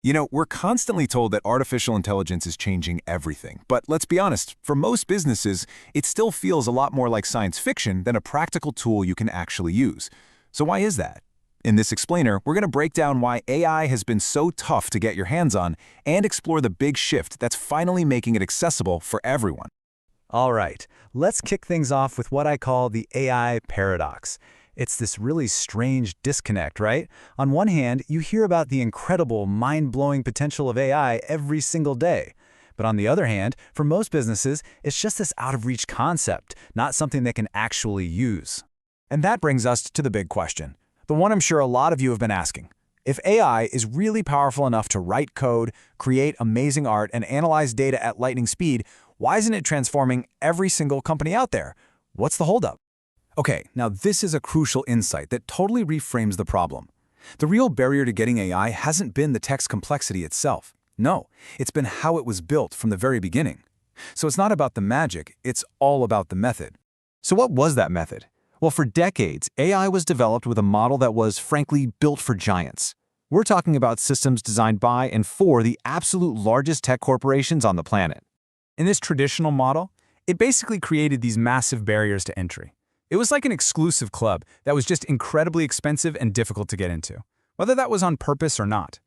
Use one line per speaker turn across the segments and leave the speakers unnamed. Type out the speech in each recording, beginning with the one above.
You know, we're constantly told that artificial intelligence is changing everything. But let's be honest, for most businesses, it still feels a lot more like science fiction than a practical tool you can actually use. So why is that? In this explainer, we're going to break down why AI has been so tough to get your hands on and explore the big shift that's finally making it accessible for everyone.
All right, let's kick things off with what I call the AI paradox. It's this really strange disconnect, right? On one hand, you hear about the incredible, mind-blowing potential of AI every single day. But on the other hand, for most businesses, it's just this out-of-reach concept, not something they can actually use. And that brings us to the big question, the one I'm sure a lot of you have been asking. If AI is really powerful enough to write code, create amazing art, and analyze data at lightning speed, why isn't it transforming every single company out there? What's the holdup? Okay, now this is a crucial insight that totally reframes the problem. The real barrier to getting AI hasn't been the tech's complexity itself. No, it's been how it was built from the very beginning. So it's not about the magic, it's all about the method. So what was that method? Well, for decades, AI was developed with a model that was, frankly, built for giants. We're talking about systems designed by and for the absolute largest tech corporations on the planet. In this traditional model, it basically created these massive barriers to entry. It was like an exclusive club that was just incredibly expensive and difficult to get into, whether that was on purpose or not.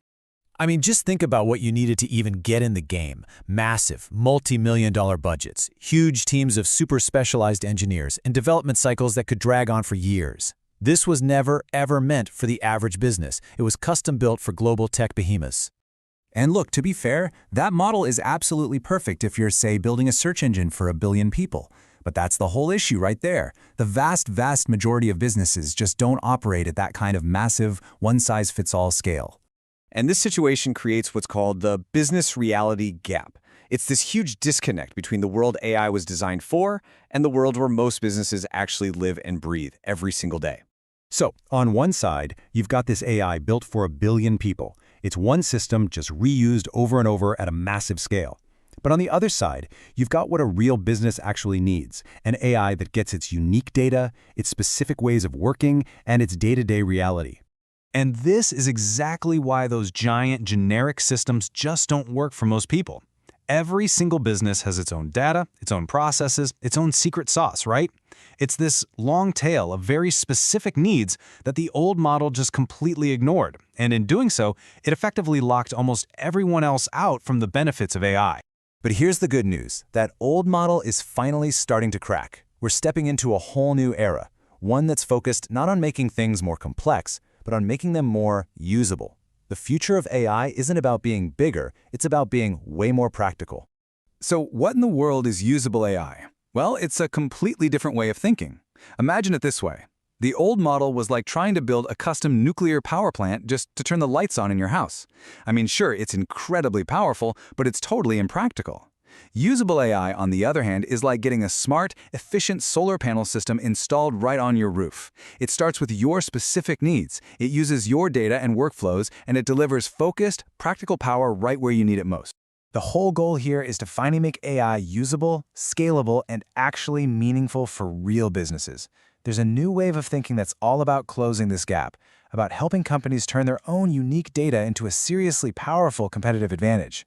I mean, just think about what you needed to even get in the game. Massive, multi-million-dollar budgets, huge teams of super specialized engineers, and development cycles that could drag on for years. This was never, ever meant for the average business. It was custom-built for global tech behemoths. And look, to be fair, that model is absolutely perfect if you're, say, building a search engine for 1 billion people. But that's the whole issue right there. The vast majority of businesses just don't operate at that kind of massive, one-size-fits-all scale. And this situation creates what's called the business reality gap. It's this huge disconnect between the world AI was designed for and the world where most businesses actually live and breathe every single day. So, on one side, you've got this AI built for 1 billion people. It's one system just reused over and over at a massive scale. But on the other side, you've got what a real business actually needs, an AI that gets its unique data, its specific ways of working, and its day-to-day reality. And this is exactly why those giant, generic systems just don't work for most people. Every single business has its own data, its own processes, its own secret sauce, right? It's this long tail of very specific needs that the old model just completely ignored, and in doing so, it effectively locked almost everyone else out from the benefits of AI. But here's the good news. That old model is finally starting to crack. We're stepping into a whole new era, one that's focused not on making things more complex, but on making them more usable. The future of AI isn't about being bigger, it's about being way more practical. So what in the world is usable AI? Well, it's a completely different way of thinking. Imagine it this way. The old model was like trying to build a custom nuclear power plant just to turn the lights on in your house. I mean, sure, it's incredibly powerful, but it's totally impractical. Usable AI, on the other hand, is like getting a smart, efficient solar panel system installed right on your roof. It starts with your specific needs. It uses your data and workflows, and it delivers focused, practical power right where you need it most. The whole goal here is to finally make AI usable, scalable, and actually meaningful for real businesses. There's a new wave of thinking that's all about closing this gap, about helping companies turn their own unique data into a seriously powerful competitive advantage.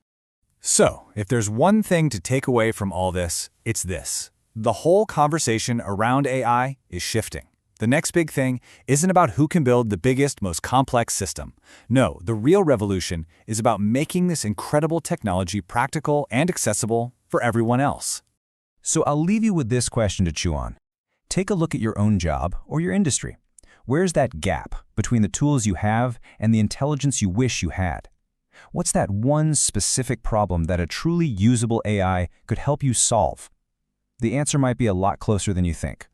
So, if there's one thing to take away from all this, it's this. The whole conversation around AI is shifting. The next big thing isn't about who can build the biggest, most complex system. No, the real revolution is about making this incredible technology practical and accessible for everyone else. So I'll leave you with this question to chew on. Take a look at your own job or your industry. Where's that gap between the tools you have and the intelligence you wish you had? What's that one specific problem that a truly usable AI could help you solve? The answer might be a lot closer than you think.